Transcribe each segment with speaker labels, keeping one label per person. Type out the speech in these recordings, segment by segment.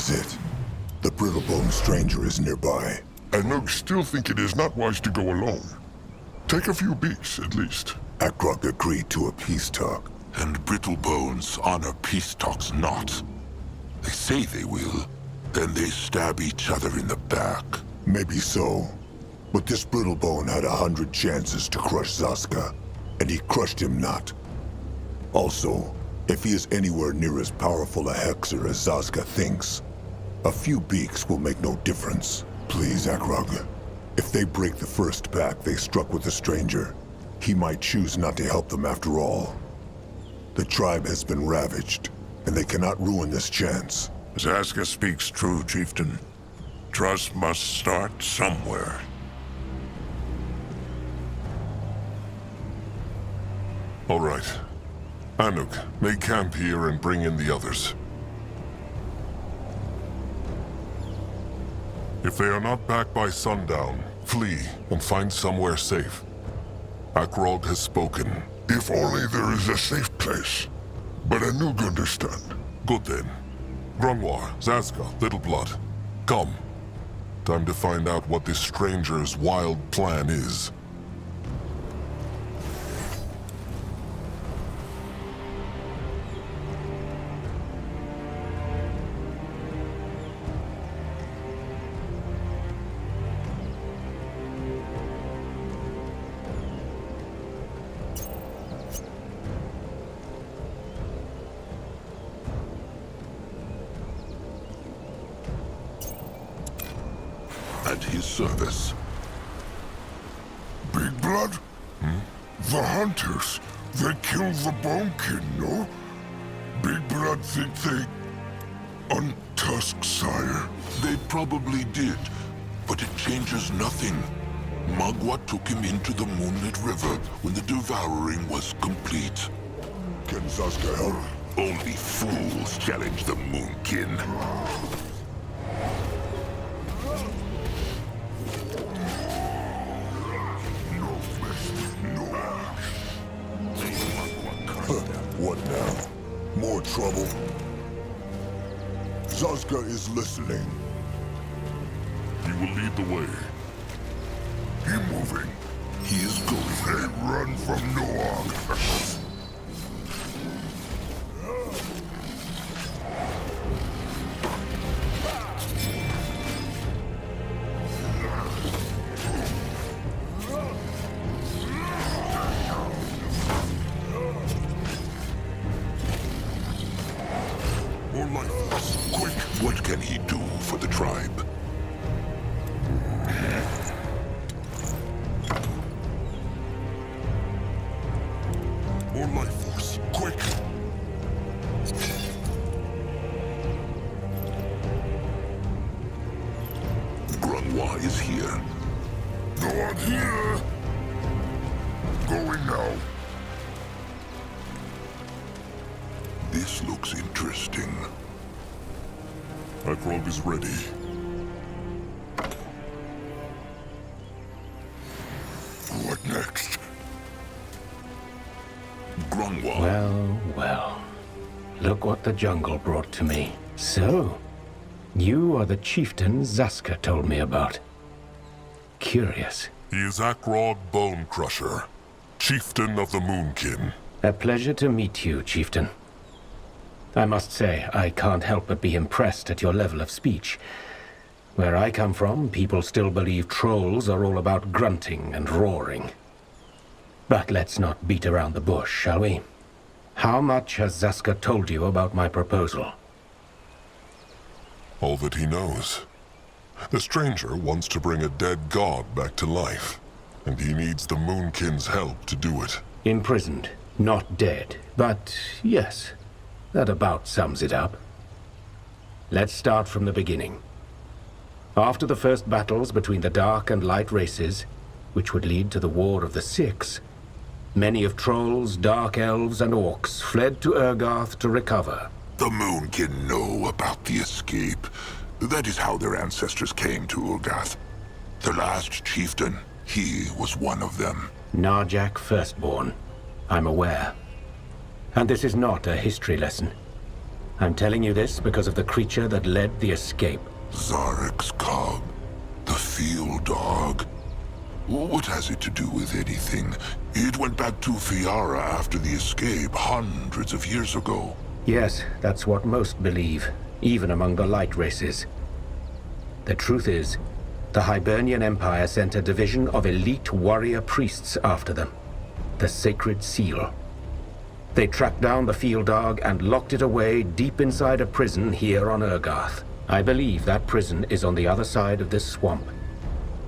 Speaker 1: is it. The Brittlebone stranger is nearby.
Speaker 2: And Nook still think it is not wise to go alone. Take a few beaks, at least.
Speaker 1: Akrog agreed to a peace talk.
Speaker 3: And Brittlebones honor peace talks not. They say they will, then they stab each other in the back.
Speaker 1: Maybe so. But this Brittlebone had 100 chances to crush Zaska, and he crushed him not. Also, if he is anywhere near as powerful a hexer as Zaska thinks, a few beaks will make no difference. Please, Akrog. If they break the first pact they struck with the stranger, he might choose not to help them after all. The tribe has been ravaged, and they cannot ruin this chance.
Speaker 3: Zaska speaks true, Chieftain. Trust must start somewhere.
Speaker 2: All right. Anuk, make camp here and bring in the others. If they are not back by sundown, flee and find somewhere safe. Akrog has spoken.
Speaker 3: If only there is a safe place. But Anuk understand.
Speaker 2: Good then. Grunwar, Zaska, Little Blood, come. Time to find out what this stranger's wild plan is.
Speaker 3: At his service. Big Blood? The hunters. They killed the Bonekin, no? Big Blood think they... untusk, sire? They probably did, but it changes nothing. Magua took him into the Moonlit River when the devouring was complete.
Speaker 1: Can Zaska help?
Speaker 3: Only fools challenge the Moonkin.
Speaker 1: What now? More trouble? Zaska is listening.
Speaker 2: He will lead the way.
Speaker 3: He moving. He is going. They run from Noag. More life force. Quick! What can he do for the tribe? More life force. Quick! Grunwa is here. No one here! Going now. This looks interesting.
Speaker 2: Akrog is ready.
Speaker 3: What next? Grunwa.
Speaker 4: Well, well. Look what the jungle brought to me. So, you are the chieftain Zaska told me about. Curious.
Speaker 2: He is Akrog Bone Crusher, chieftain of the Moonkin.
Speaker 4: A pleasure to meet you, chieftain. I must say, I can't help but be impressed at your level of speech. Where I come from, people still believe trolls are all about grunting and roaring. But let's not beat around the bush, shall we? How much has Zaska told you about my proposal?
Speaker 2: All that he knows. The stranger wants to bring a dead god back to life, and he needs the Moonkin's help to do it.
Speaker 4: Imprisoned, not dead, but yes. That about sums it up. Let's start from the beginning. After the first battles between the Dark and Light races, which would lead to the War of the Six, many of Trolls, Dark Elves, and Orcs fled to Urgarth to recover.
Speaker 3: The Moonkin know about the escape. That is how their ancestors came to Urgarth. The last chieftain, he was one of them.
Speaker 4: Narjak Firstborn. I'm aware. And this is not a history lesson. I'm telling you this because of the creature that led the escape.
Speaker 3: Zarek's cub. The field dog. What has it to do with anything? It went back to Fiara after the escape hundreds of years ago.
Speaker 4: Yes, that's what most believe, even among the light races. The truth is, the Hibernian Empire sent a division of elite warrior priests after them. The Sacred Seal. They tracked down the field dog and locked it away deep inside a prison here on Urgarth. I believe that prison is on the other side of this swamp.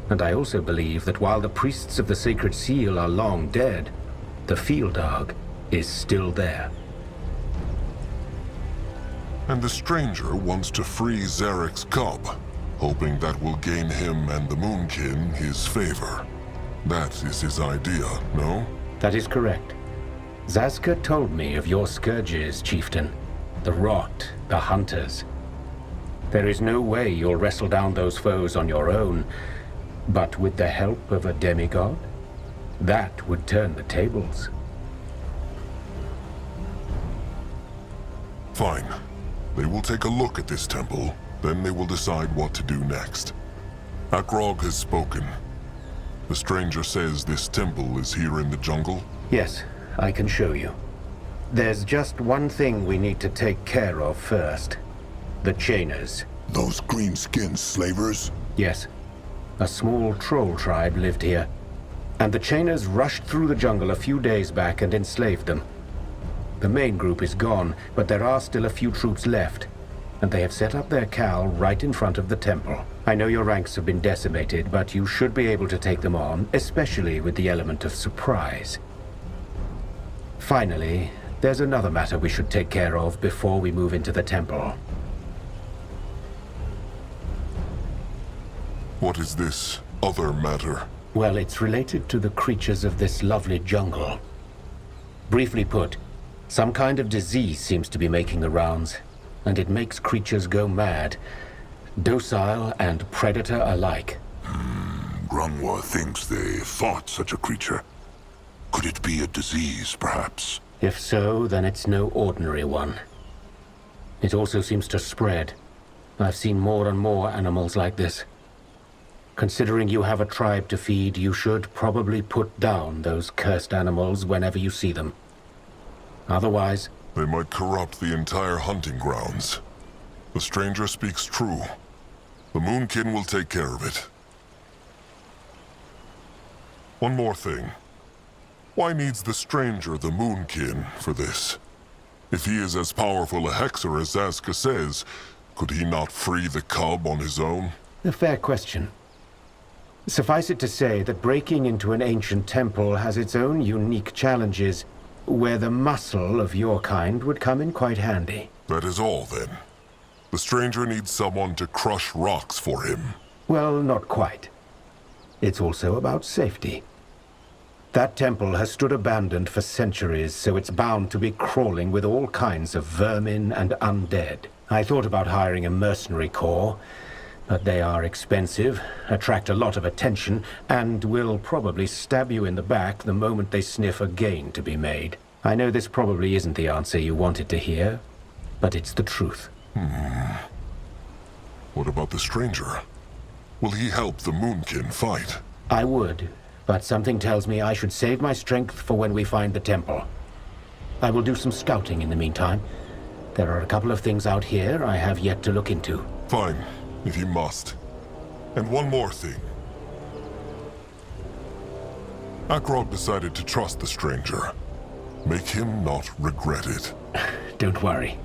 Speaker 4: And I also believe that while the priests of the Sacred Seal are long dead, the field dog is still there.
Speaker 2: And the stranger wants to free Zarek's cub, hoping that will gain him and the Moonkin his favor. That is his idea, no?
Speaker 4: That is correct. Zaska told me of your scourges, Chieftain. The Rot, the Hunters. There is no way you'll wrestle down those foes on your own, but with the help of a demigod? That would turn the tables.
Speaker 2: Fine. They will take a look at this temple, then they will decide what to do next. Akrog has spoken. The stranger says this temple is here in the jungle?
Speaker 4: Yes, I can show you. There's just one thing we need to take care of first. The Chainers.
Speaker 1: Those green-skinned slavers?
Speaker 4: Yes. A small troll tribe lived here. And the Chainers rushed through the jungle a few days back and enslaved them. The main group is gone, but there are still a few troops left. And they have set up their cowl right in front of the temple. I know your ranks have been decimated, but you should be able to take them on, especially with the element of surprise. Finally, there's another matter we should take care of before we move into the temple.
Speaker 2: What is this other matter?
Speaker 4: Well, it's related to the creatures of this lovely jungle. Briefly put, some kind of disease seems to be making the rounds, and it makes creatures go mad, docile and predator alike.
Speaker 3: Grunwa thinks they fought such a creature. Could it be a disease, perhaps?
Speaker 4: If so, then it's no ordinary one. It also seems to spread. I've seen more and more animals like this. Considering you have a tribe to feed, you should probably put down those cursed animals whenever you see them. Otherwise...
Speaker 2: They might corrupt the entire hunting grounds. The stranger speaks true. The Moonkin will take care of it. One more thing. Why needs the stranger the Moonkin for this? If he is as powerful a hexer as Zaska says, could he not free the cub on his own?
Speaker 4: A fair question. Suffice it to say that breaking into an ancient temple has its own unique challenges, where the muscle of your kind would come in quite handy.
Speaker 2: That is all, then. The stranger needs someone to crush rocks for him.
Speaker 4: Well, not quite. It's also about safety. That temple has stood abandoned for centuries, so it's bound to be crawling with all kinds of vermin and undead. I thought about hiring a mercenary corps, but they are expensive, attract a lot of attention, and will probably stab you in the back the moment they sniff a gain to be made. I know this probably isn't the answer you wanted to hear, but it's the truth.
Speaker 2: What about the stranger? Will he help the Moonkin fight?
Speaker 4: I would, but something tells me I should save my strength for when we find the temple. I will do some scouting in the meantime. There are a couple of things out here I have yet to look into.
Speaker 2: Fine, if you must. And one more thing. Akrog decided to trust the stranger. Make him not regret it.
Speaker 4: Don't worry.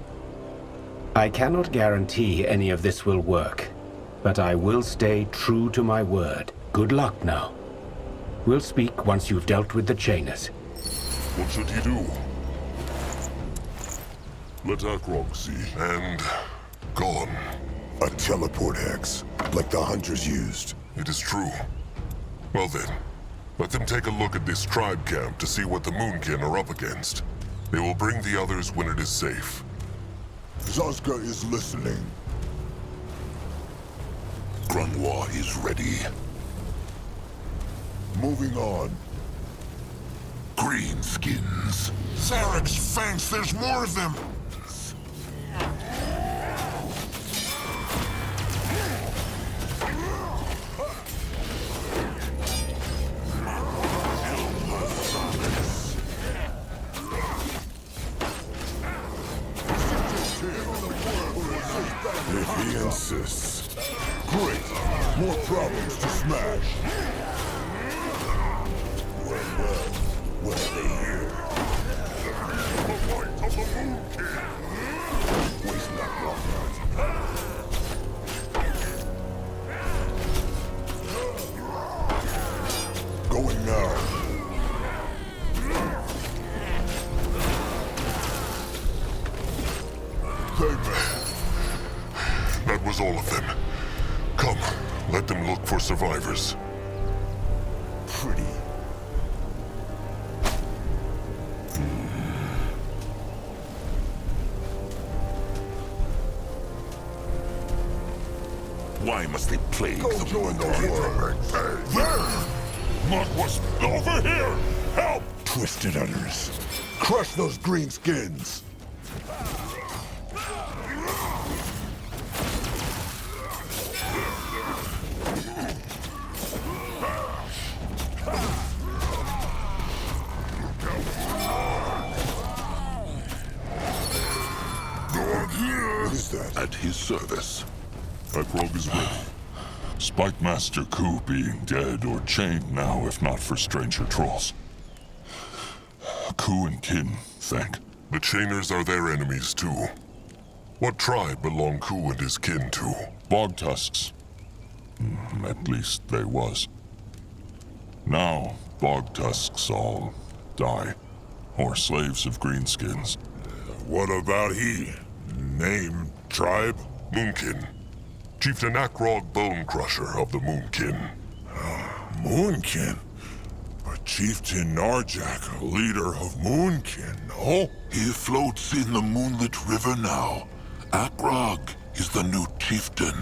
Speaker 4: I cannot guarantee any of this will work, but I will stay true to my word. Good luck now. We'll speak once you've dealt with the Chainers.
Speaker 2: What should he do? Let Akrog see. And... gone.
Speaker 1: A teleport hex, like the hunters used.
Speaker 2: It is true. Well then, let them take a look at this tribe camp to see what the Moonkin are up against. They will bring the others when it is safe.
Speaker 1: Zaska is listening.
Speaker 3: Grunwa is ready.
Speaker 1: Moving on.
Speaker 3: Greenskins. Zarek's fangs, there's more of them!
Speaker 1: Nexus. Great. More problems to smash. What are they here?
Speaker 2: The light of the Moon King!
Speaker 1: Waste not long. Going now.
Speaker 2: That was all of them. Come, let them look for survivors.
Speaker 1: Pretty.
Speaker 3: Why must they plague
Speaker 1: Go
Speaker 3: the
Speaker 1: join the world.
Speaker 3: What was over here? Help!
Speaker 1: Twisted udders. Crush those green skins. What is that?
Speaker 3: At his service.
Speaker 2: That rogue is ready. Spike Master Ku being dead or chained now, if not for stranger trolls. Ku and kin, thank. The Chainers are their enemies too. What tribe belong Ku and his kin to? Bog Tusks. At least they was. Now, Bog Tusks all die, or slaves of greenskins.
Speaker 1: What about he? Name, tribe?
Speaker 2: Moonkin. Chieftain Akrog Bone Crusher of the Moonkin.
Speaker 1: Moonkin? A chieftain Narjak, a leader of Moonkin, no?
Speaker 3: He floats in the moonlit river now. Akrog is the new chieftain.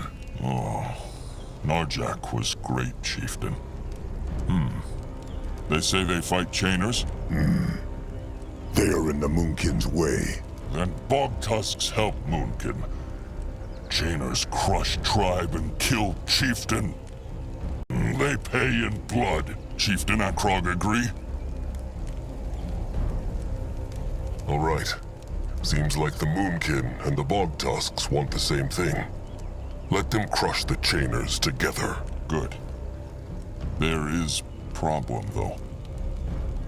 Speaker 2: Narjak was great chieftain. They say they fight Chainers?
Speaker 1: They are in the Moonkin's way.
Speaker 2: Then Bog Tusks help Moonkin. Chainers crush tribe and kill chieftain. They pay in blood. Chieftain Akrog agree? All right. Seems like the Moonkin and the Bog Tusks want the same thing. Let them crush the Chainers together. Good. There is problem, though.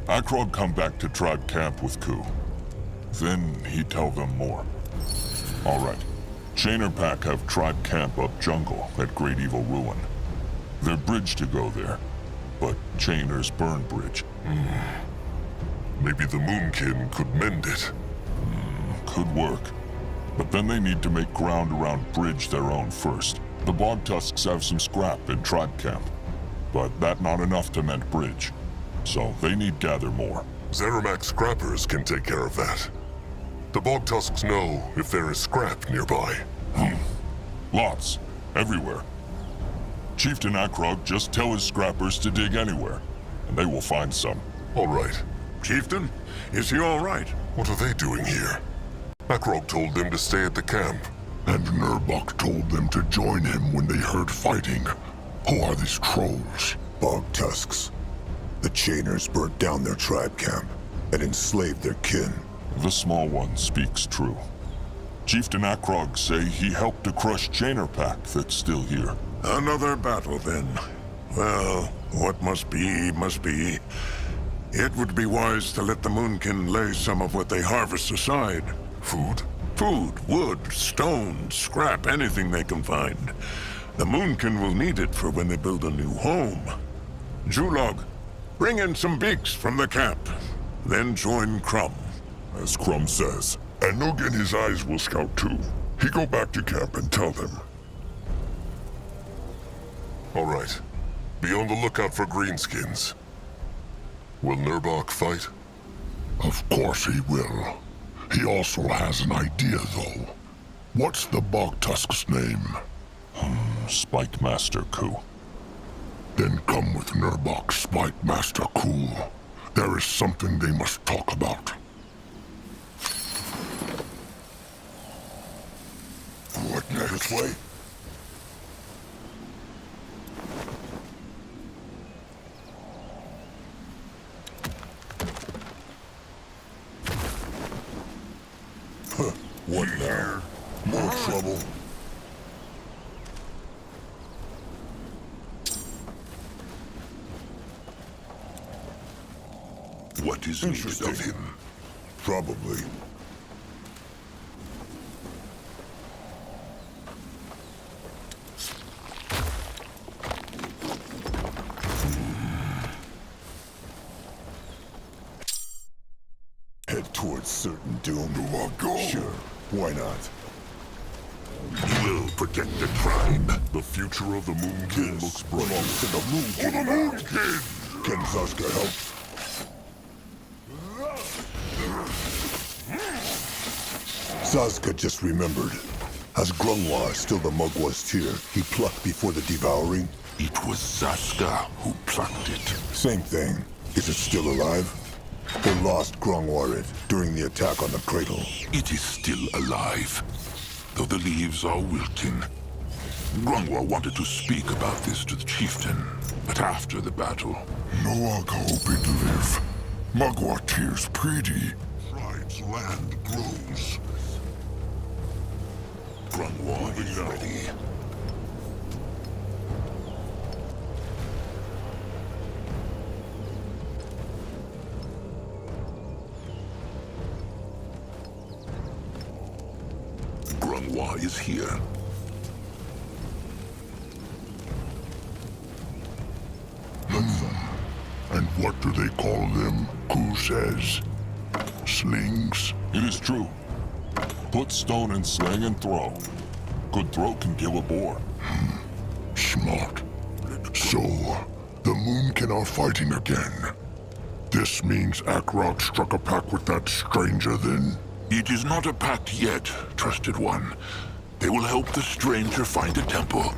Speaker 2: Akrog come back to tribe camp with Ku. Then he tell them more. All right. Chainer Pack have tribe camp up jungle at Great Evil Ruin. Their bridge to go there, but Chainers burn bridge. Maybe the Moonkin could mend it. Could work. But then they need to make ground around bridge their own first. The Bog Tusks have some scrap in tribe camp, but that not enough to mend bridge. So they need gather more. Zeramak scrappers can take care of that. The Bog Tusks know if there is scrap nearby. Lots. Everywhere. Chieftain Akrog just tell his scrappers to dig anywhere, and they will find some. All right.
Speaker 3: Chieftain? Is he all right?
Speaker 2: What are they doing here? Akrog told them to stay at the camp.
Speaker 3: And Nurbok told them to join him when they heard fighting. Who are these trolls?
Speaker 1: Bog Tusks. The Chainers burnt down their tribe camp and enslaved their kin.
Speaker 2: The small one speaks true. Chieftain Akrog say he helped to crush Chainer Pack that's still here.
Speaker 3: Another battle, then. Well, what must be, must be. It would be wise to let the Moonkin lay some of what they harvest aside.
Speaker 2: Food?
Speaker 3: Food, wood, stone, scrap, anything they can find. The Moonkin will need it for when they build a new home. Julog, bring in some beaks from the camp. Then join Crumb.
Speaker 2: As Crumb says.
Speaker 3: And Noog and his eyes will scout too. He go back to camp and tell them.
Speaker 2: All right. Be on the lookout for greenskins. Will Nurbok fight?
Speaker 3: Of course he will. He also has an idea, though. What's the Bog Tusk's name?
Speaker 2: Spike Master Ku.
Speaker 3: Then come with Nurbok, Spike Master Ku. There is something they must talk about. What next?
Speaker 1: This way? What now? More trouble?
Speaker 3: What is needed of him?
Speaker 1: Probably. Head towards certain doom.
Speaker 3: Do I go?
Speaker 1: Sure, why not?
Speaker 2: We'll protect the tribe. The future of the Moon King
Speaker 1: This
Speaker 2: looks bright.
Speaker 1: belongs to the Moon
Speaker 3: For
Speaker 1: King
Speaker 3: the
Speaker 1: now.
Speaker 3: Moon King!
Speaker 1: Can Zaska help? Zaska just remembered. As Grungwa still the Mugwa's tear he plucked before the devouring?
Speaker 3: It was Zaska who plucked it.
Speaker 1: Same thing. Is it still alive? They lost Grungwa it during the attack on the cradle.
Speaker 3: It is still alive, though the leaves are wilting. Grungwa wanted to speak about this to the chieftain, but after the battle... Noaga hoping to live. Mugwa tears pretty. Tribe's land grows. Grungwa is ready. Grungwa is here. And what do they call them? Ku says? Slings?
Speaker 2: It is true. Put stone in sling and throw. Good throw can kill a boar.
Speaker 3: Smart. So, the Moonkin are fighting again. This means Akrod struck a pact with that stranger then? It is not a pact yet, trusted one. They will help the stranger find a temple.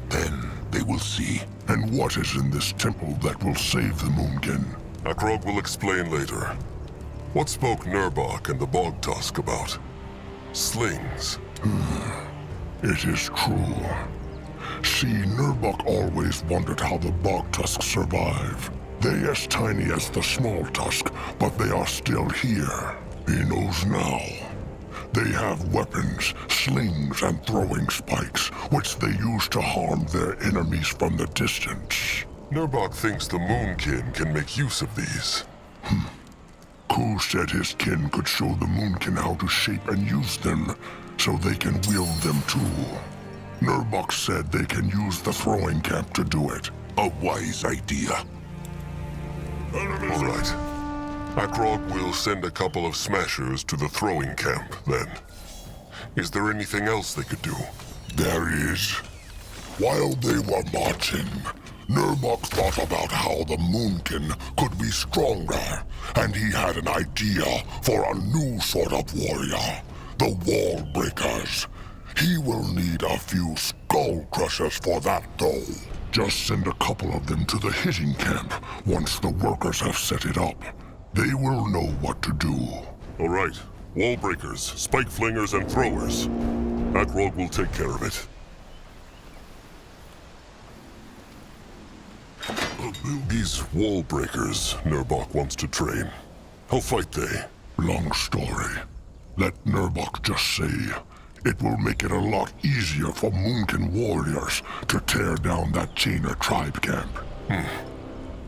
Speaker 3: Then they will see. And what is in this temple that will save the Moonkin?
Speaker 2: Akrog will explain later. What spoke Nurbok and the Bog Tusk about? Slings.
Speaker 3: It is true. See, Nurbok always wondered how the Bog Tusks survive. They as tiny as the small tusk, but they are still here. He knows now. They have weapons, slings, and throwing spikes, which they use to harm their enemies from the distance.
Speaker 2: Nurbok thinks the Moonkin can make use of these.
Speaker 3: Ku said his kin could show the Moonkin how to shape and use them, so they can wield them too. Nurbok said they can use the throwing camp to do it. A wise idea.
Speaker 2: All right. Akrog will send a couple of smashers to the throwing camp, then. Is there anything else they could do?
Speaker 3: There is. While they were marching, Nurbok thought about how the Moonkin could be stronger, and he had an idea for a new sort of warrior, the Wall Breakers. He will need a few skull crushers for that, though. Just send a couple of them to the hitting camp once the workers have set it up. They will know what to do.
Speaker 2: All right. Wall breakers, spike flingers, and throwers. Akrog will take care of it. These wall breakers Nurbok wants to train. How fight they?
Speaker 3: Long story. Let Nurbok just say, it will make it a lot easier for Moonkin warriors to tear down that Chainer tribe camp.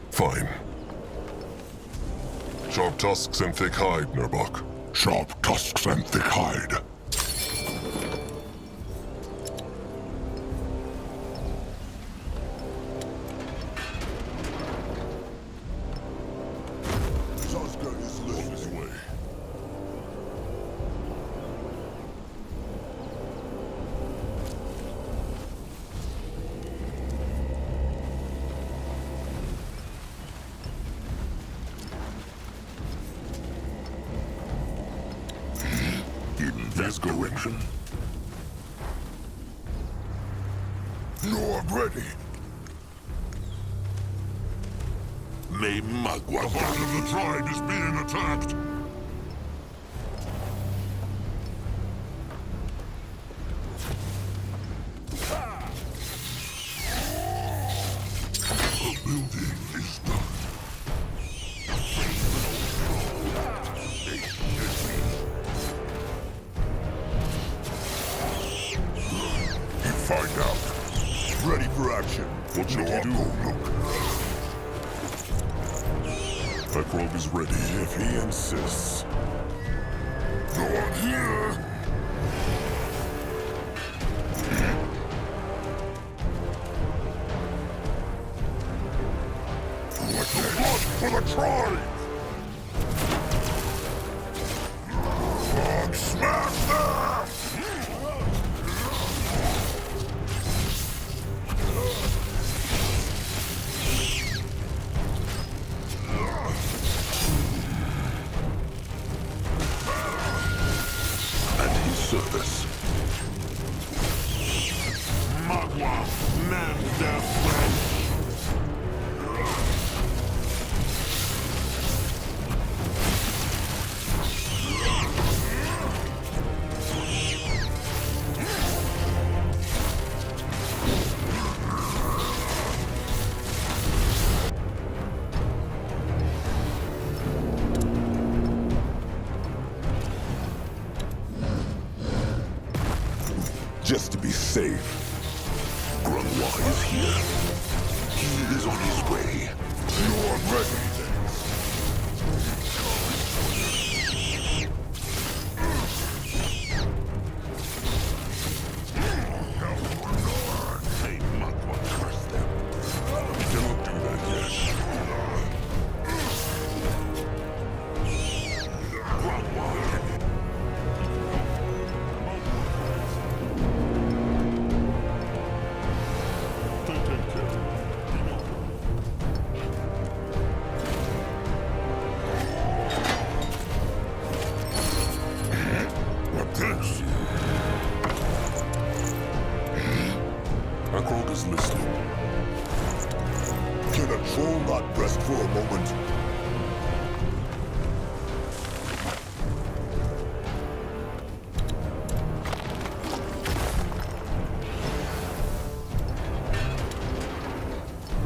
Speaker 2: Fine. Sharp tusks and thick hide, Nurbok.
Speaker 3: Sharp tusks and thick hide.
Speaker 1: Zaska is
Speaker 2: On his way.
Speaker 3: In this direction. You're ready. May Magua. The heart of the tribe is being attacked. The building is done. Find out.
Speaker 1: ready for action.
Speaker 2: What should we do? That grog is ready.
Speaker 1: If he insists.
Speaker 3: Go on here! What the blood for the tribe! Frog smash them!
Speaker 2: At his service. Magua, man death flesh.
Speaker 1: Just to be safe.
Speaker 2: Grunwald is here. He is on his way.
Speaker 3: You're ready then.
Speaker 2: Hey, Magua, curse them. We cannot do that yet. Grunwald.
Speaker 3: What this?
Speaker 2: Our grog is listening.
Speaker 1: Can a troll not rest for a moment?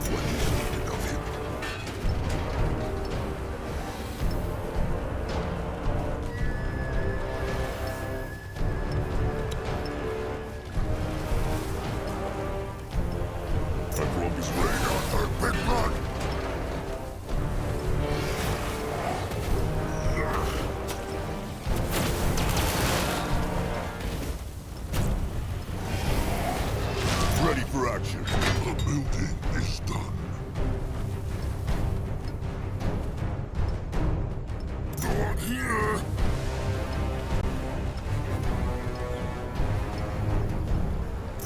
Speaker 2: What is needed of him? Our grog is ready.
Speaker 3: Big blood!
Speaker 1: Ready for action.
Speaker 3: The building is done. Go on here!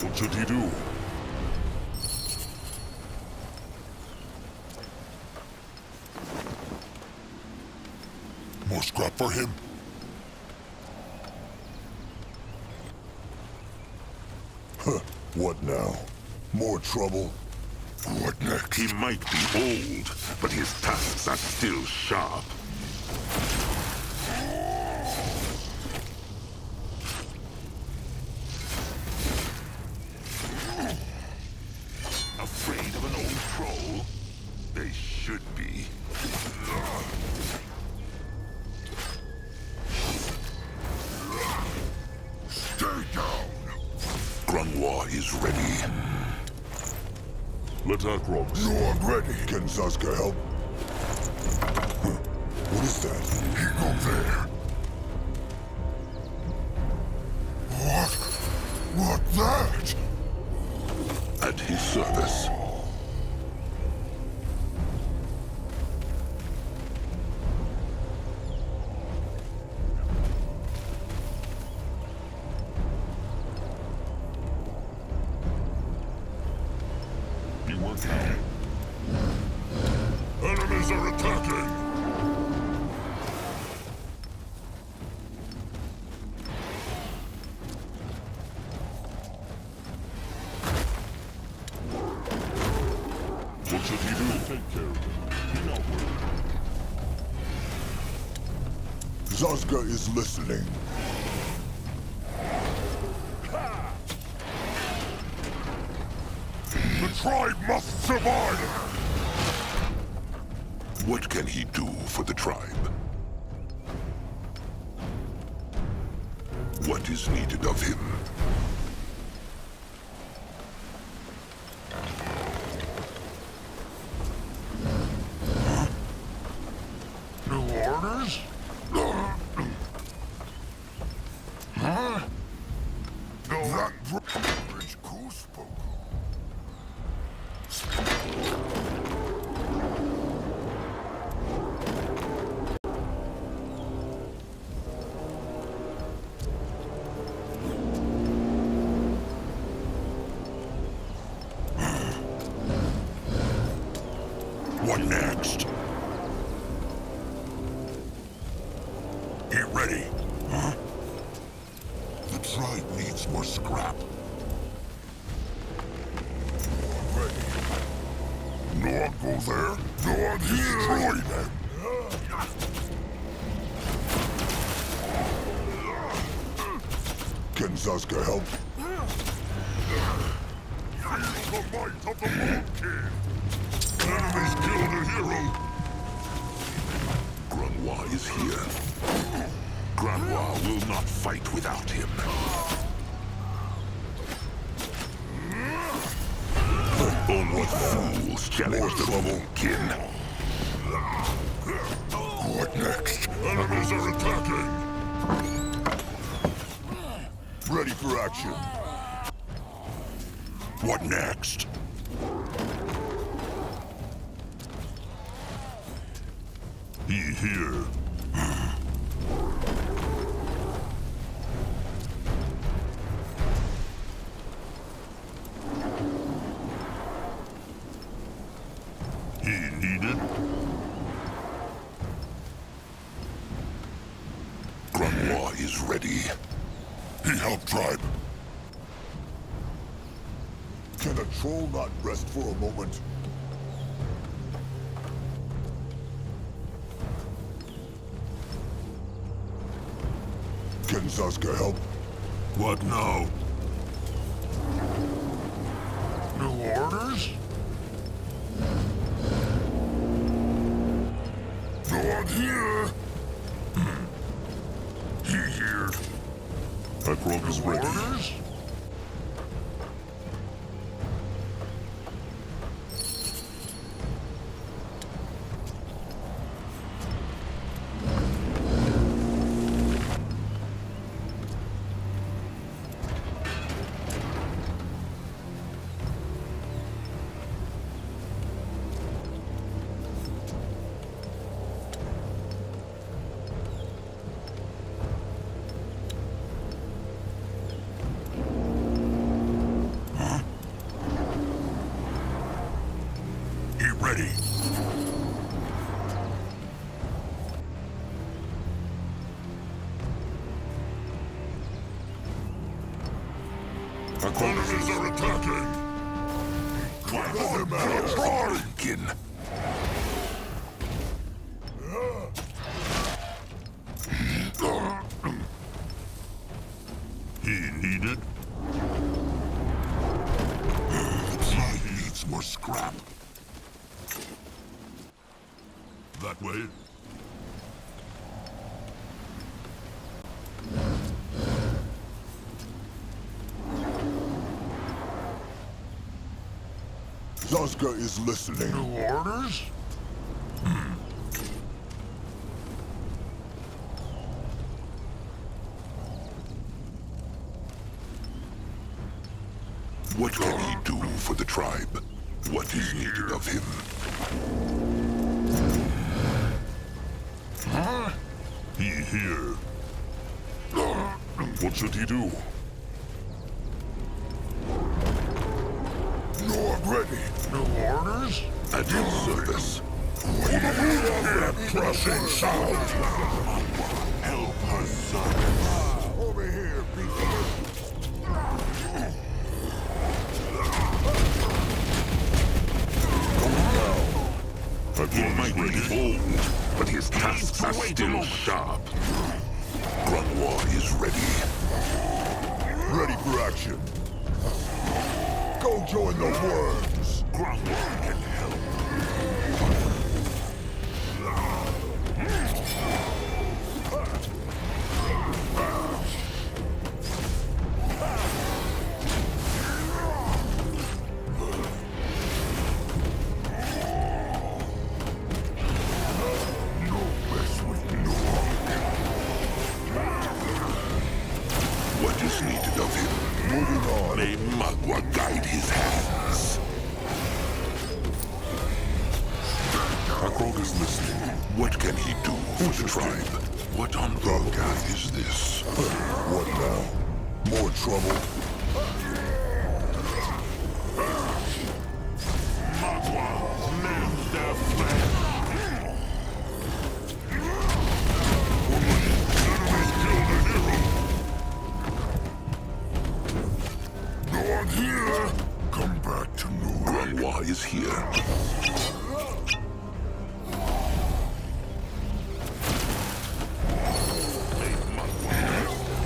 Speaker 2: What should he do?
Speaker 3: More scrap for him.
Speaker 1: What now? More trouble?
Speaker 3: What next?
Speaker 2: He might be old, but his tusks are still sharp. Afraid of an old troll? They should be.
Speaker 3: Stay down!
Speaker 2: Grunwald is ready. Let our grog.
Speaker 3: You're ready!
Speaker 1: Can Zaska help? What is that?
Speaker 3: He go there. What? What that?
Speaker 2: At his service. You work out.
Speaker 3: Enemies are attacking!
Speaker 2: What should he do? Take care of him. He not worry.
Speaker 1: Zaska is listening.
Speaker 3: The tribe must survive!
Speaker 2: What can he do for the tribe? What is needed of him?
Speaker 3: orders? Huh? That bridge cool spoke. What next? Get ready. Huh? The tribe needs more scrap. Ready. No one go there. No one here. Destroy them. Can Zaska help? Feel the might of the Moon King. Enemies killed a hero. Granois is here. Granois will not fight without him. Only fools challenge the Moonkin. What next? Enemies are attacking. Ready for action. What next? He here. He needed. Granois is ready. He helped tribe. Can a troll not rest for a moment? Can Zaska help? What now? New orders? No one here. He here. That rope is ready. Orders? Ready. Enemies are attacking. Drive them out. Try. He needed. He needs more scrap. That way. Zaska is listening. New orders? What can he do for the tribe? What is needed of him? Huh? He here. What should he do? No one ready. No orders? At your service. Crushing sound. Help her son. Over here, people. He might be old, but his tasks are still sharp. Granois is ready. Ready for action. Go join the worms. Granois can help. No mess with me.
Speaker 2: Akrog is listening.
Speaker 3: What can he do for the tribe? What on earth is this?
Speaker 1: What now? More trouble?
Speaker 3: Not here! Come back to Grandwa is here.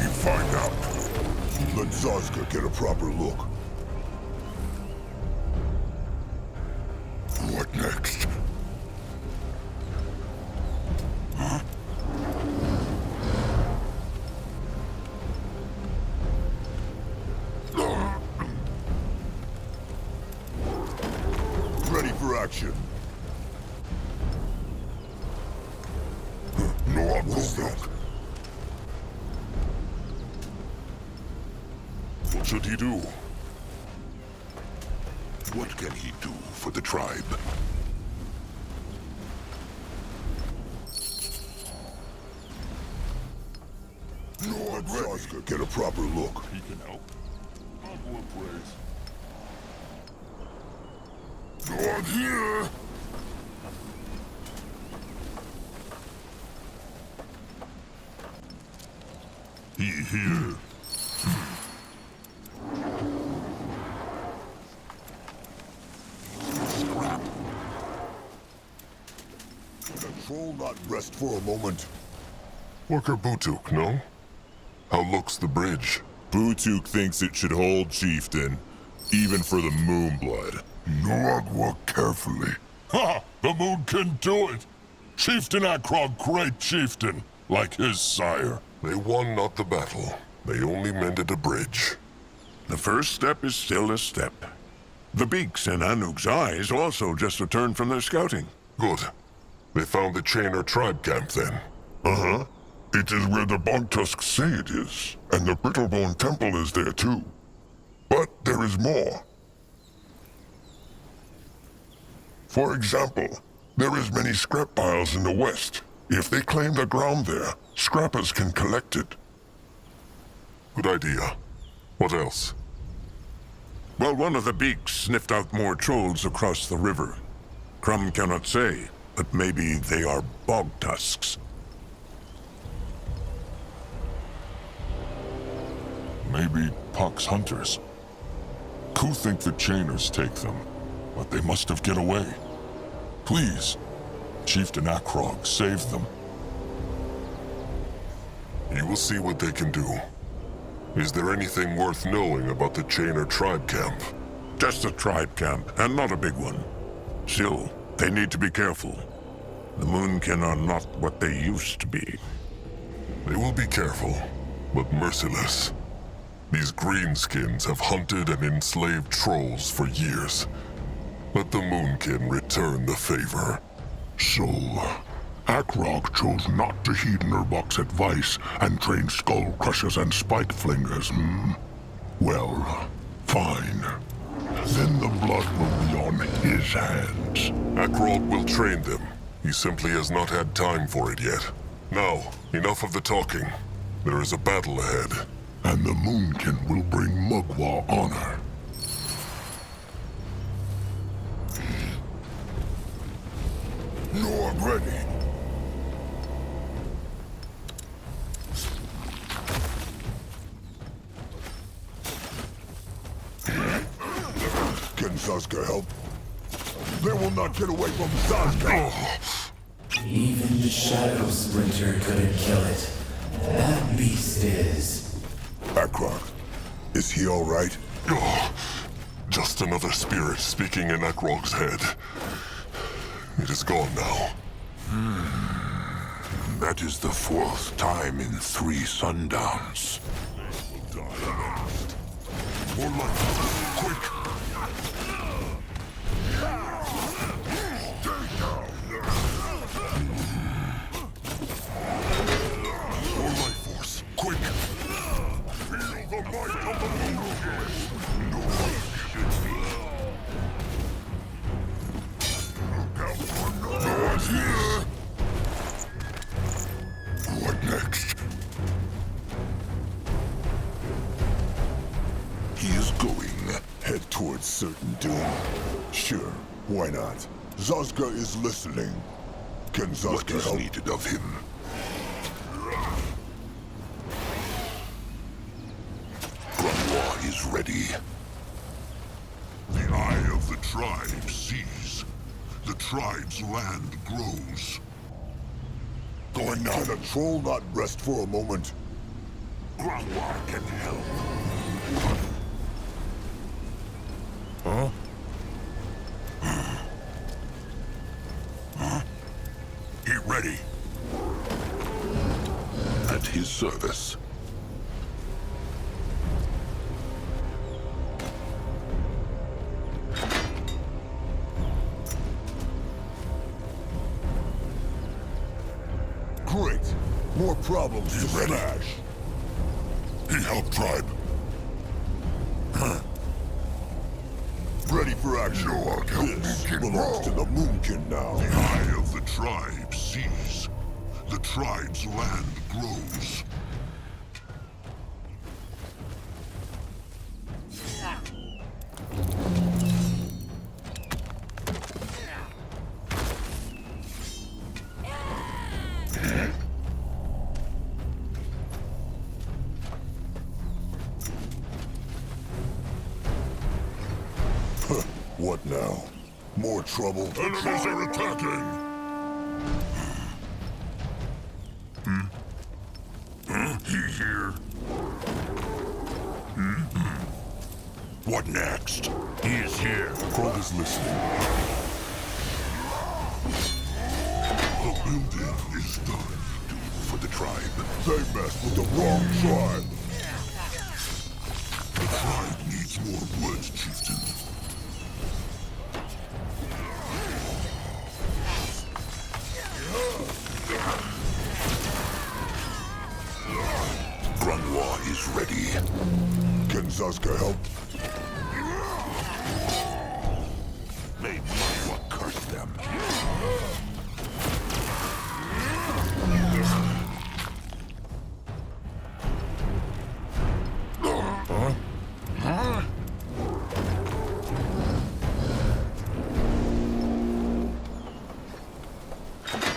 Speaker 1: You find out. Let Zaska get a proper look.
Speaker 3: What next?
Speaker 1: Ready for action.
Speaker 3: No, I
Speaker 1: What's
Speaker 3: go
Speaker 1: that?
Speaker 3: back.
Speaker 2: What should he do?
Speaker 3: What can he do for the tribe?
Speaker 1: No, let Zaska get a proper look.
Speaker 2: He can help. Magua prays.
Speaker 3: Not here!
Speaker 2: He here.
Speaker 3: Scrap.
Speaker 1: Can a troll not rest for a moment?
Speaker 2: Worker Butuk, no? How looks the bridge?
Speaker 5: Butuk thinks it should hold Chieftain, even for the Moonblood.
Speaker 3: Noagwa carefully.
Speaker 2: Ha! The moon can do it! Chieftain Akrog, great chieftain, like his sire. They won not the battle. They only mended a bridge.
Speaker 6: The first step is still a step. The beaks in Anuk's eyes also just returned from their scouting.
Speaker 2: Good. They found the Chainer tribe camp then.
Speaker 3: Uh-huh. It is where the Bogtusks say it is, and the Brittlebone Temple is there too. But there is more. For example, there is many scrap piles in the west. If they claim the ground there, scrappers can collect it.
Speaker 2: Good idea. What else?
Speaker 6: Well, one of the beaks sniffed out more trolls across the river. Crumb cannot say, but maybe they are bog tusks.
Speaker 2: Maybe Puck's hunters. Ku think the Chainers take them, but they must have get away. Please, Chieftain Akrog, save them. You will see what they can do. Is there anything worth knowing about the Chainer tribe camp?
Speaker 6: Just a tribe camp, and not a big one. Still, they need to be careful. The Moonkin are not what they used to be.
Speaker 2: They will be careful, but merciless. These greenskins have hunted and enslaved trolls for years. Let the Moonkin return the favor.
Speaker 3: So, Akrog chose not to heed Nurbok's advice and train skull crushers and spike flingers, hmm? Well, fine. Then the blood will be on his hands.
Speaker 2: Akrog will train them. He simply has not had time for it yet. Now, enough of the talking. There is a battle ahead.
Speaker 3: And the Moonkin will bring Mugwa honor.
Speaker 1: Noag ready. Can Zaska help? They will not get away from Zaska.
Speaker 7: Even the Shadow Sprinter couldn't kill it. That beast is.
Speaker 1: Akrog, is he all right?
Speaker 2: Oh, just another spirit speaking in Akrog's head. It is gone now.
Speaker 3: That is the 4th time in 3 sundowns.
Speaker 2: More life, quick! More life force, quick! Feel the might of the moon! No one should be. Look out for no one!
Speaker 1: its certain doom? Sure, why not? Zazka is listening. Can
Speaker 3: What
Speaker 1: Zazka
Speaker 3: is
Speaker 1: help?
Speaker 3: needed of him? Grandma is ready. The eye of the tribe sees. The tribe's land grows.
Speaker 1: Going now. Can a troll not rest for a moment?
Speaker 3: Grandma can help. He ready. At his service.
Speaker 1: Great. More problems to
Speaker 3: ready.
Speaker 1: smash.
Speaker 3: He helped tribe.
Speaker 1: Ready for action.
Speaker 3: Noah, help
Speaker 1: This
Speaker 3: Moonkin
Speaker 1: belongs to
Speaker 3: grow.
Speaker 1: the Moonkin now.
Speaker 3: The eye of the tribe sees. The tribe's land grows.
Speaker 1: What now? More trouble?
Speaker 3: Enemies are attacking! He here. What next? He is here.
Speaker 1: Krog is listening.
Speaker 3: The building is done. For the tribe.
Speaker 1: They messed with the wrong tribe.
Speaker 3: The tribe needs more woods, chieftain. Grandma is ready.
Speaker 1: Can Zazka help?
Speaker 3: May Manwa curse them.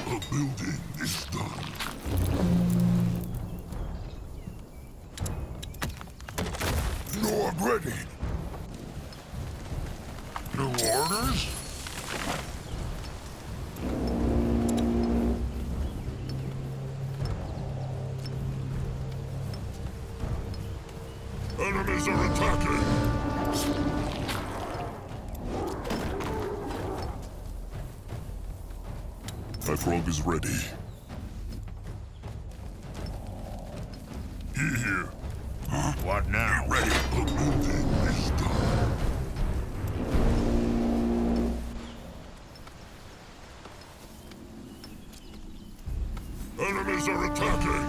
Speaker 3: The building is done. No, I'm ready. New orders? Enemies are attacking!
Speaker 1: My frog is ready.
Speaker 3: Here. What now? Be ready. The building is done. Enemies are attacking!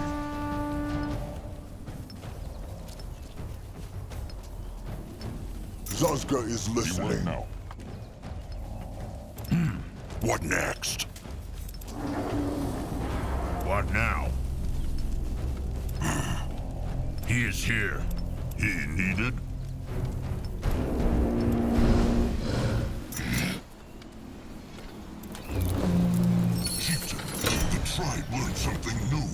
Speaker 1: Zazka is listening.
Speaker 2: Now.
Speaker 3: What next? What now? He is here. He needed? Chieftain, the tribe learned something new.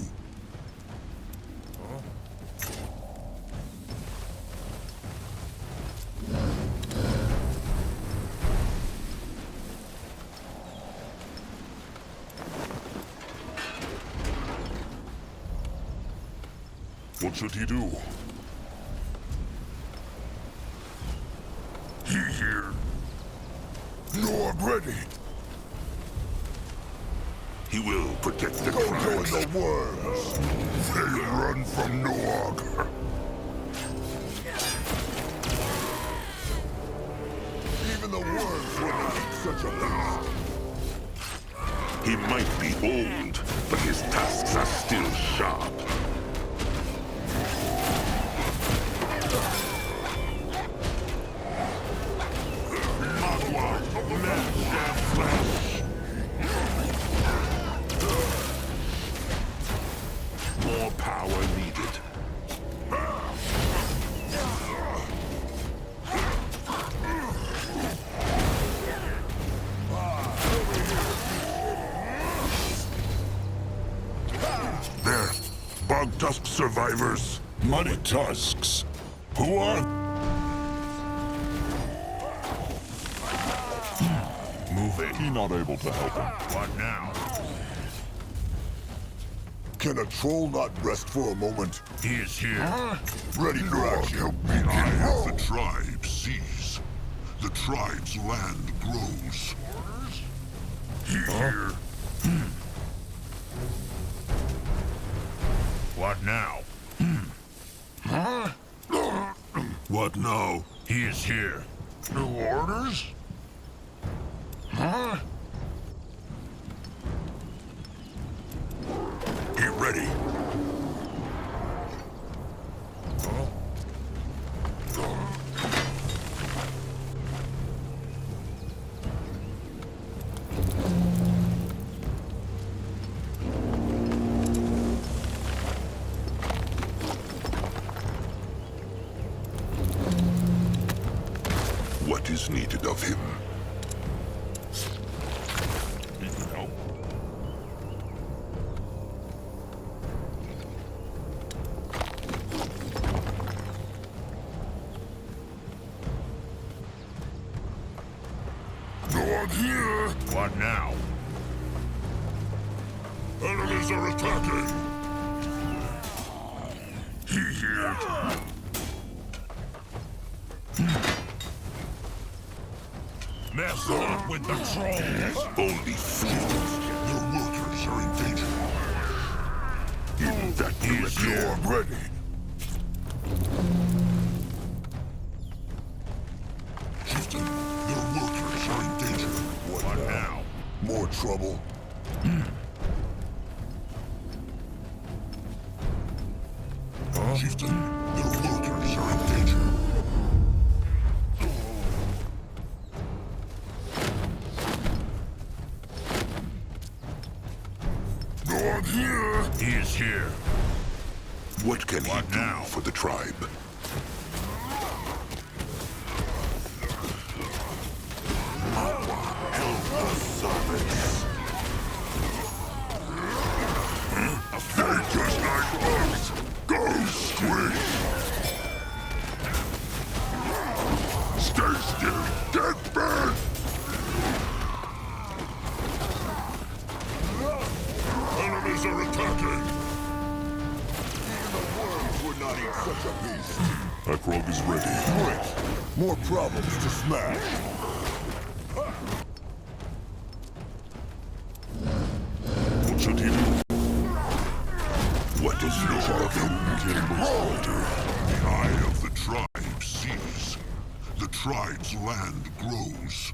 Speaker 2: What should he do?
Speaker 3: He here. No, I'm ready. He will protect the
Speaker 1: Go join
Speaker 3: tribes.
Speaker 1: the worms.
Speaker 3: They run from Noog.
Speaker 1: Even the worms wouldn't eat such a beast.
Speaker 3: He might be old, but his tusks are still sharp. Magua, men their flesh. More power needed. Fog Tusk survivors? Muddy Tusks. Who are...
Speaker 2: Move it. He not able to help him.
Speaker 6: What now?
Speaker 1: Can a troll not rest for a moment?
Speaker 6: He is here.
Speaker 1: Ready for action.
Speaker 3: The eye of the tribe sees. The tribe's land grows. Here.
Speaker 6: What now?
Speaker 3: What now?
Speaker 6: He is here.
Speaker 3: New orders?
Speaker 6: Get ready.
Speaker 3: What is needed of him?
Speaker 2: He can help.
Speaker 3: No one here!
Speaker 6: What now?
Speaker 3: Enemies are attacking! He here!
Speaker 6: Mess up with the trolls.
Speaker 3: Only fools! Their workers are in danger. In that direction, I'm ready! Chieftain, their workers are in danger.
Speaker 6: What now?
Speaker 1: More trouble?
Speaker 3: Chieftain, their workers are in danger. No one here!
Speaker 6: He is here.
Speaker 3: What can he
Speaker 6: What
Speaker 3: do
Speaker 6: now?
Speaker 3: for the tribe? They just like us! Go straight! Stay still! Get back! Enemies are attacking!
Speaker 1: Would not eat such a beast.
Speaker 2: That frog is ready.
Speaker 1: Great. More problems to smash.
Speaker 2: What should he do?
Speaker 3: What is your of him? The eye of the tribe sees. The tribe's land grows.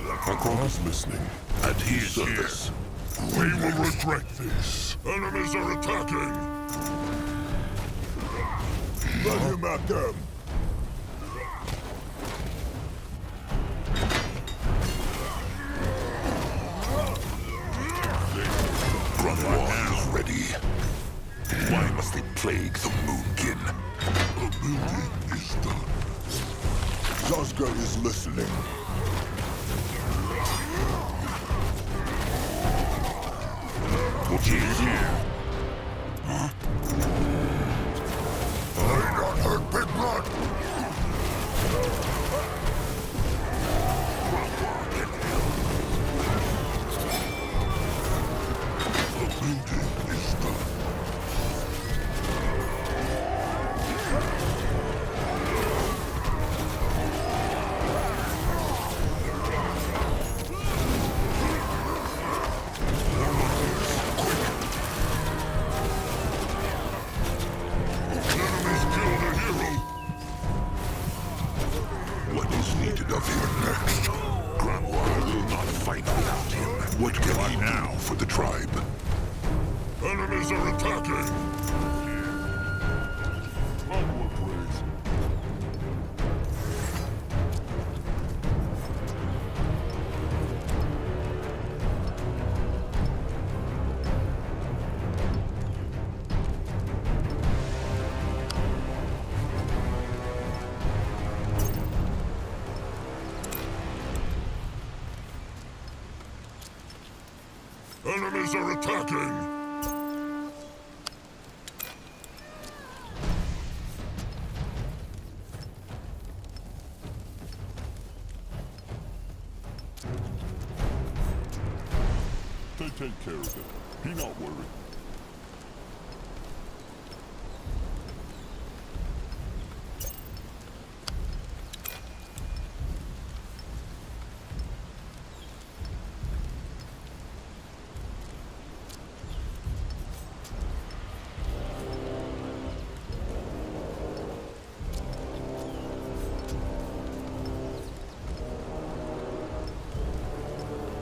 Speaker 2: That frog is listening.
Speaker 3: At his service. We will regret this. Enemies are attacking.
Speaker 1: Let him at them.
Speaker 3: Grunwald is ready. Why must they plague the Moonkin? A building is done.
Speaker 1: Zazga is listening.
Speaker 2: What should he do?
Speaker 3: I not hurt Big Blood. The building is done. Enemies are attacking!
Speaker 2: They take care of it. Be not worried.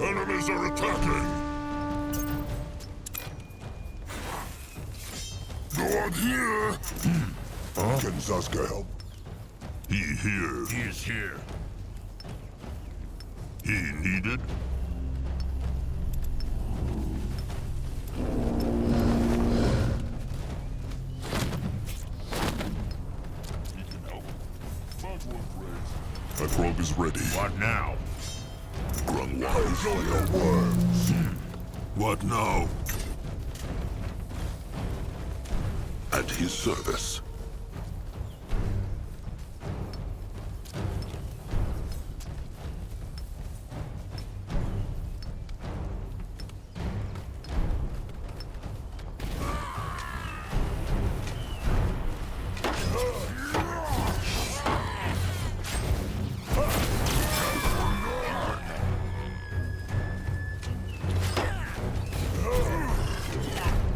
Speaker 3: Enemies are attacking! No one here!
Speaker 1: Can Zaska help?
Speaker 3: He here. He is here. He needed?
Speaker 2: He can help. Mugwort raised.
Speaker 3: My probe is ready.
Speaker 6: What now?
Speaker 3: Grunwise. Your words. What now? At his service.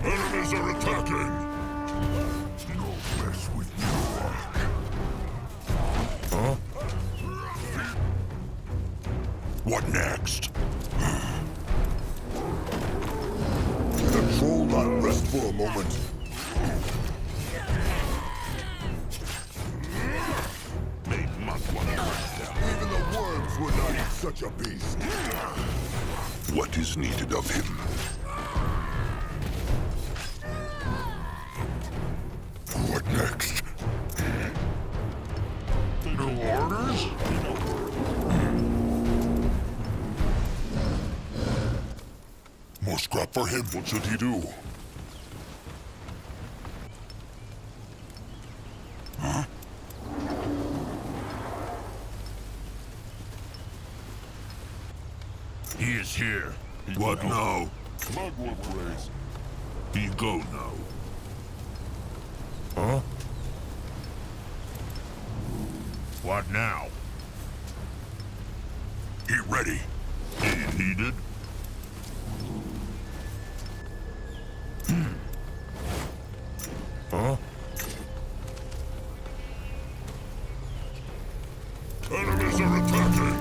Speaker 3: Enemies are attacking! No mess with you. Huh? What next?
Speaker 1: The troll not rest for a moment.
Speaker 3: They must want to rest them.
Speaker 1: Even the worms would not eat such a beast.
Speaker 3: What is needed of him? What next? No orders? More scrap for him. What should he do? Huh? He is here. What now?
Speaker 2: Mugwort raised.
Speaker 3: He go now. Huh? What now? He ready. He needed. Huh? Enemies are attacking.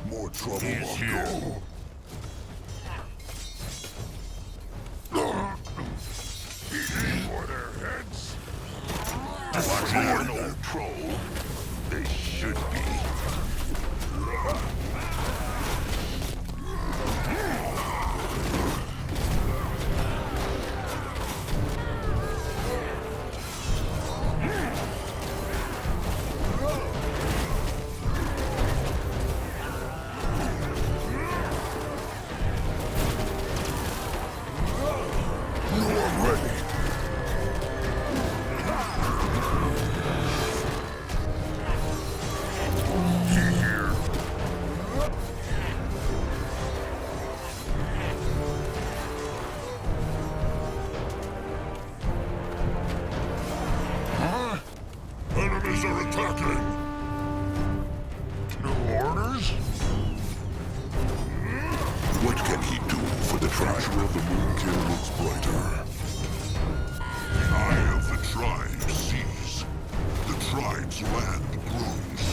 Speaker 1: More trouble
Speaker 3: He's
Speaker 1: will
Speaker 3: here.
Speaker 1: go.
Speaker 3: For their heads. Destroy an old troll. They should be. Enemies are attacking! No orders? What can he do for the treasure of the Moonkin looks brighter? The eye of the tribe sees. The tribe's land grows.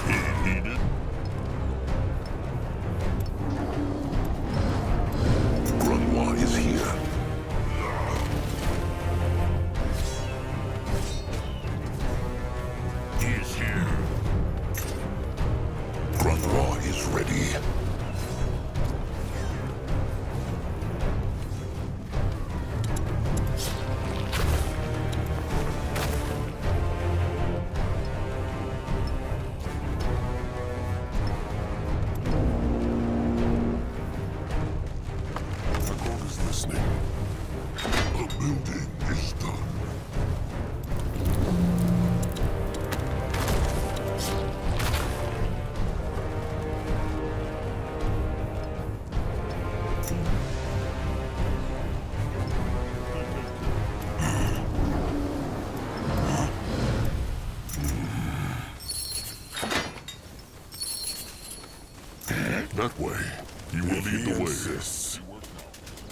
Speaker 3: He needed? Grunwa is here. He is here. Grunwa is ready.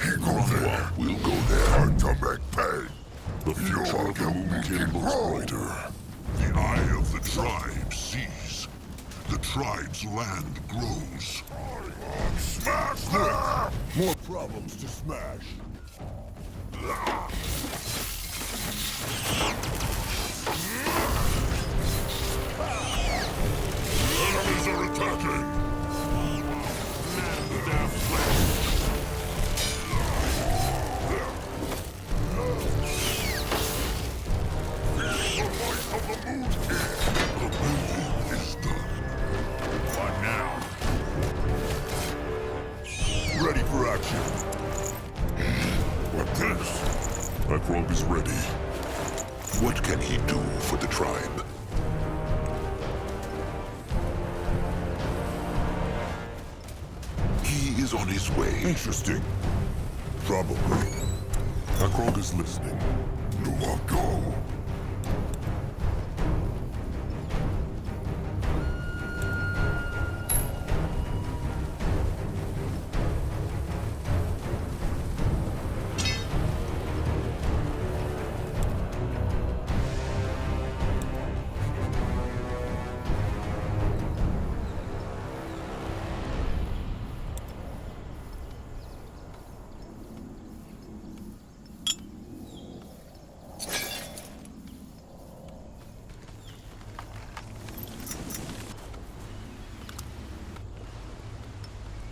Speaker 3: Grandma will go there. Time to make pay.
Speaker 2: The future of the Moonkin looks brighter.
Speaker 3: The eye of the tribe sees. The tribe's land grows. Smash them!
Speaker 1: More problems to smash.
Speaker 3: Enemies are attacking!
Speaker 1: Ready for action.
Speaker 3: What this?
Speaker 2: That frog is ready.
Speaker 3: What can he do for the tribe? He is on his way.
Speaker 1: Interesting. Probably.
Speaker 2: That frog is listening.
Speaker 3: Do I go?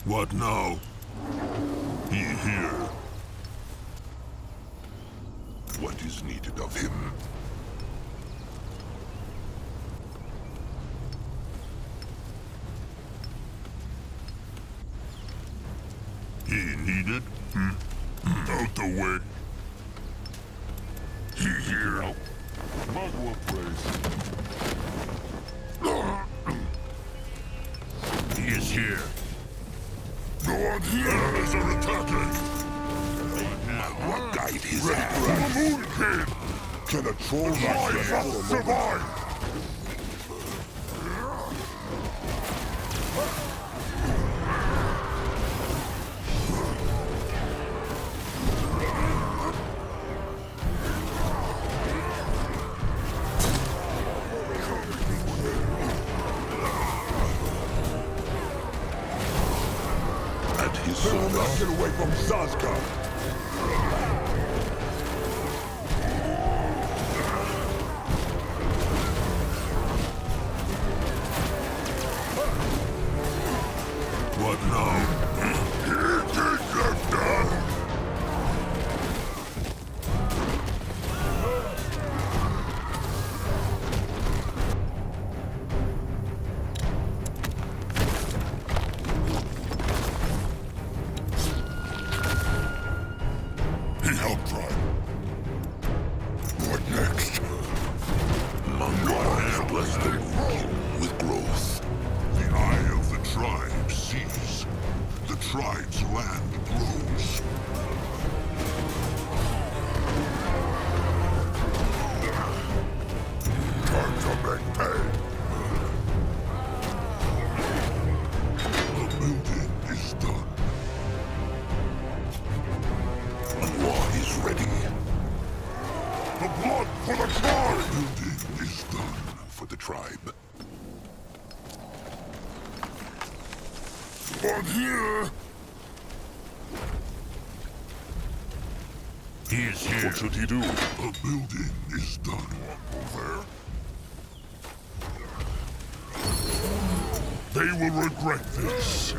Speaker 3: What now? He here. What is needed of him? He needed? Out the way. He here.
Speaker 2: Magua praise.
Speaker 3: He is here. No one here. Enemies are attacking. What guide his hand? The Moon Kid!
Speaker 1: Can a troll not
Speaker 3: Survive! And his
Speaker 1: Don't
Speaker 3: soldiers.
Speaker 1: get away from Zazka!
Speaker 3: What now? Take them down! He helped right. What next? Mangala has blessed the Moonkin with growth. The eye of the tribe sees. The tribe's land grows. Time to make pay. The building is done. And war is ready. The blood for the tribe! The building is done for the tribe. But here... He is here.
Speaker 2: What should he do?
Speaker 3: The building is done. Over. They will regret this.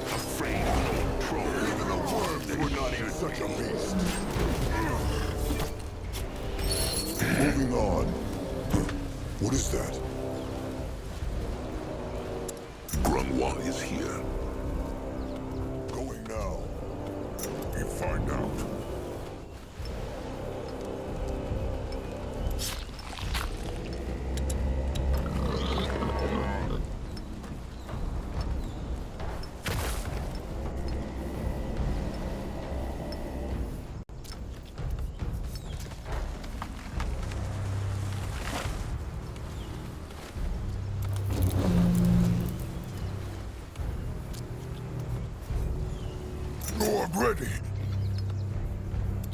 Speaker 3: Afraid of no troll.
Speaker 1: Even the worms would not eat such a beast. Moving on. What is that?
Speaker 3: Grunwa is here.
Speaker 1: Going now.
Speaker 3: You find out. Noag ready.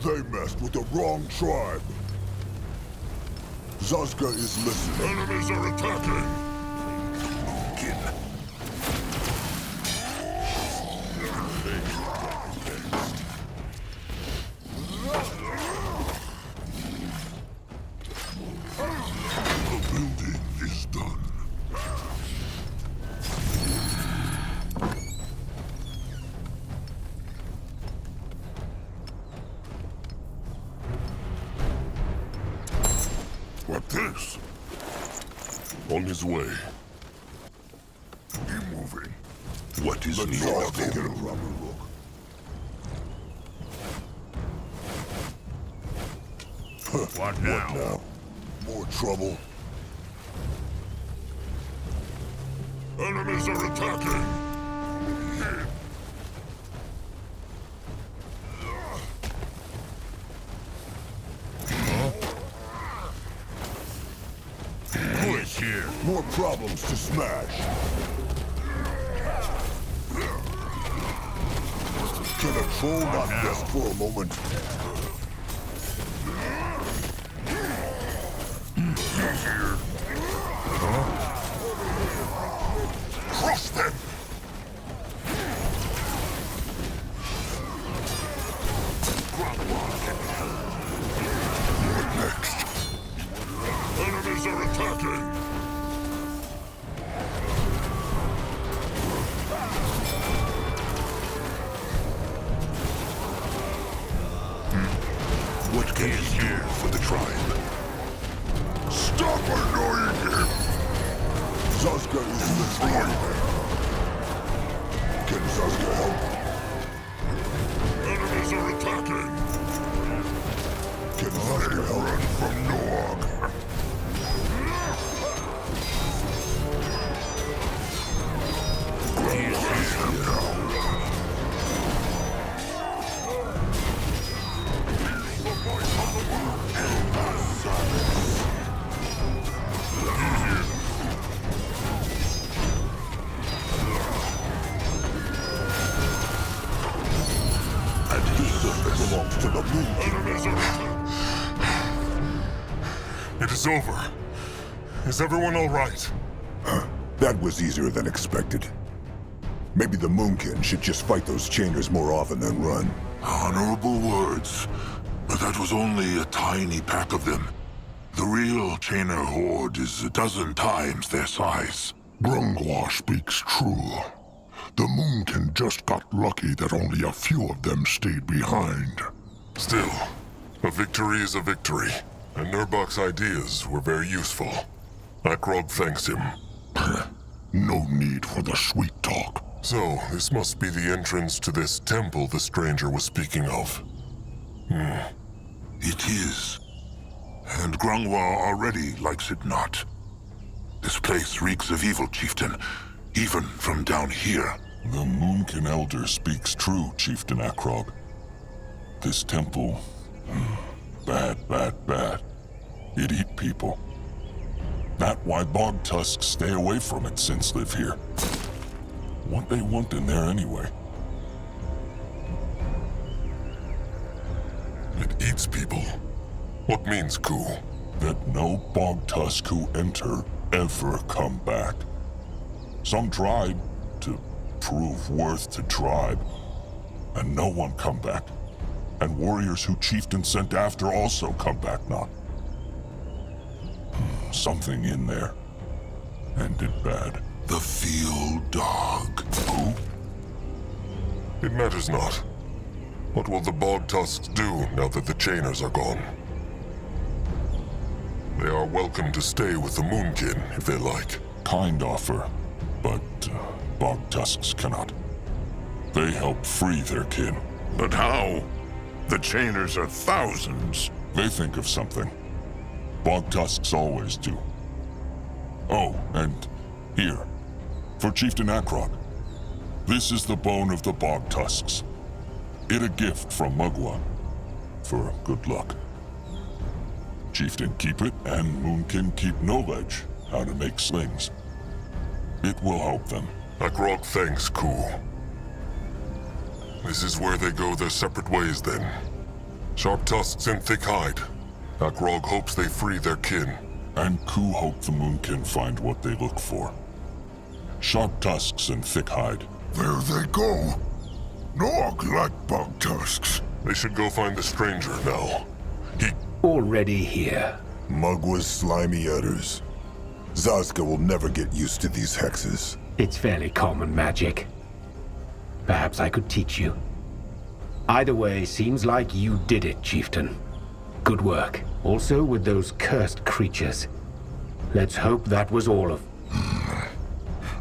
Speaker 1: They messed with the wrong tribe. Zazka is listening.
Speaker 3: Enemies are attacking.
Speaker 1: The building is done.
Speaker 3: What this?
Speaker 2: On his way.
Speaker 3: Be moving.
Speaker 6: What is
Speaker 1: Let's
Speaker 6: needed
Speaker 1: all
Speaker 6: of
Speaker 1: take
Speaker 6: him?
Speaker 1: a proper look.
Speaker 3: What now?
Speaker 1: What now? More trouble?
Speaker 3: Enemies are attacking. Who is here?
Speaker 1: More problems to smash. Can a troll not rest for a moment?
Speaker 3: Crush them! What next? Enemies are attacking!
Speaker 6: What can he do for the tribe?
Speaker 3: Stop annoying him!
Speaker 1: Zazka is the tribe. Can Zazka help?
Speaker 3: Enemies are attacking!
Speaker 1: Can Zazka help?
Speaker 3: Run from Noag!
Speaker 1: And his surface belongs to the moon.
Speaker 3: Enemies are attacking!
Speaker 2: It is over. Is everyone all right?
Speaker 1: That was easier than expected. Maybe the Moonkin should just fight those chainers more often than run.
Speaker 6: Honorable words. But that was only a tiny pack of them. The real Chainer horde is a dozen times their size.
Speaker 3: Brungwa speaks true. The Moonkin just got lucky that only a few of them stayed behind.
Speaker 2: Still, a victory is a victory, and Nurbok's ideas were very useful. Akrog thanks him.
Speaker 3: No need for the sweet talk.
Speaker 2: So, this must be the entrance to this temple the stranger was speaking of.
Speaker 6: It is. And Grungwa already likes it not. This place reeks of evil, chieftain, even from down here.
Speaker 3: The Moonkin Elder speaks true, Chieftain Akrog. This temple... bad, bad, bad. It eat people. That why bog tusks stay away from it since live here. What they want in there anyway?
Speaker 2: It eats people. What means coup?
Speaker 3: That no bog tusk who enter ever come back. Some tried to prove worth to tribe, and no one come back. And warriors who chieftain sent after also come back not. Something in there ended bad.
Speaker 6: The field dog.
Speaker 3: Who?
Speaker 2: It matters not. What will the bog tusks do now that the chainers are gone? They are welcome to stay with the Moonkin if they like.
Speaker 3: Kind offer, but bog tusks cannot. They help free their kin.
Speaker 6: But how? The chainers are thousands.
Speaker 3: They think of something. Bog tusks always do. Oh, and here, for Chieftain Akrog. This is the bone of the bog tusks. It a gift from Mugwa, for good luck. Chieftain keep it, and Moonkin keep knowledge how to make slings. It will help them.
Speaker 2: Akrog thanks Ku. This is where they go their separate ways then. Sharp tusks and thick hide. Akrog hopes they free their kin.
Speaker 3: And Ku hope the Moonkin find what they look for. Sharp tusks and thick hide.
Speaker 6: There they go. Noak like bug tusks.
Speaker 2: They should go find the stranger now. He...
Speaker 4: Already here.
Speaker 1: Mugwa's slimy udders. Zaska will never get used to these hexes.
Speaker 4: It's fairly common magic. Perhaps I could teach you. Either way, seems like you did it, Chieftain. Good work. Also with those cursed creatures. Let's hope that was all of...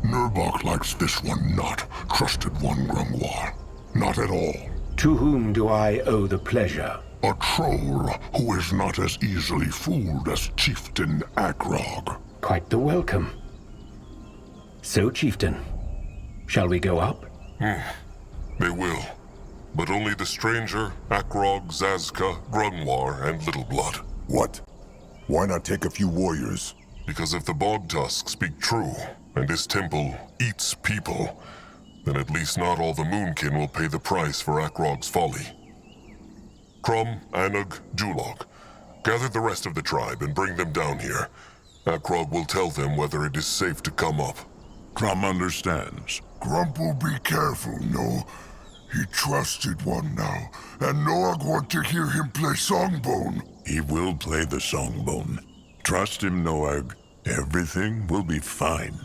Speaker 6: Nurbok likes this one not. Trusted one, Grungwar. Not at all.
Speaker 4: To whom do I owe the pleasure?
Speaker 6: A troll who is not as easily fooled as Chieftain Akrog.
Speaker 4: Quite the welcome. So, Chieftain, shall we go up?
Speaker 2: They will. But only the stranger, Akrog, Zazka, Grungwar, and Little Blood.
Speaker 1: What? Why not take a few warriors?
Speaker 2: Because if the Bog Tusks speak true, and this temple eats people, then at least not all the Moonkin will pay the price for Akrog's folly. Crum, Anug, Julog, gather the rest of the tribe and bring them down here. Akrog will tell them whether it is safe to come up.
Speaker 3: Crum understands.
Speaker 6: Grump will be careful, no? He trusted one now, and Noak want to hear him play Songbone.
Speaker 3: He will play the songbone. Trust him, Noag. Everything will be fine.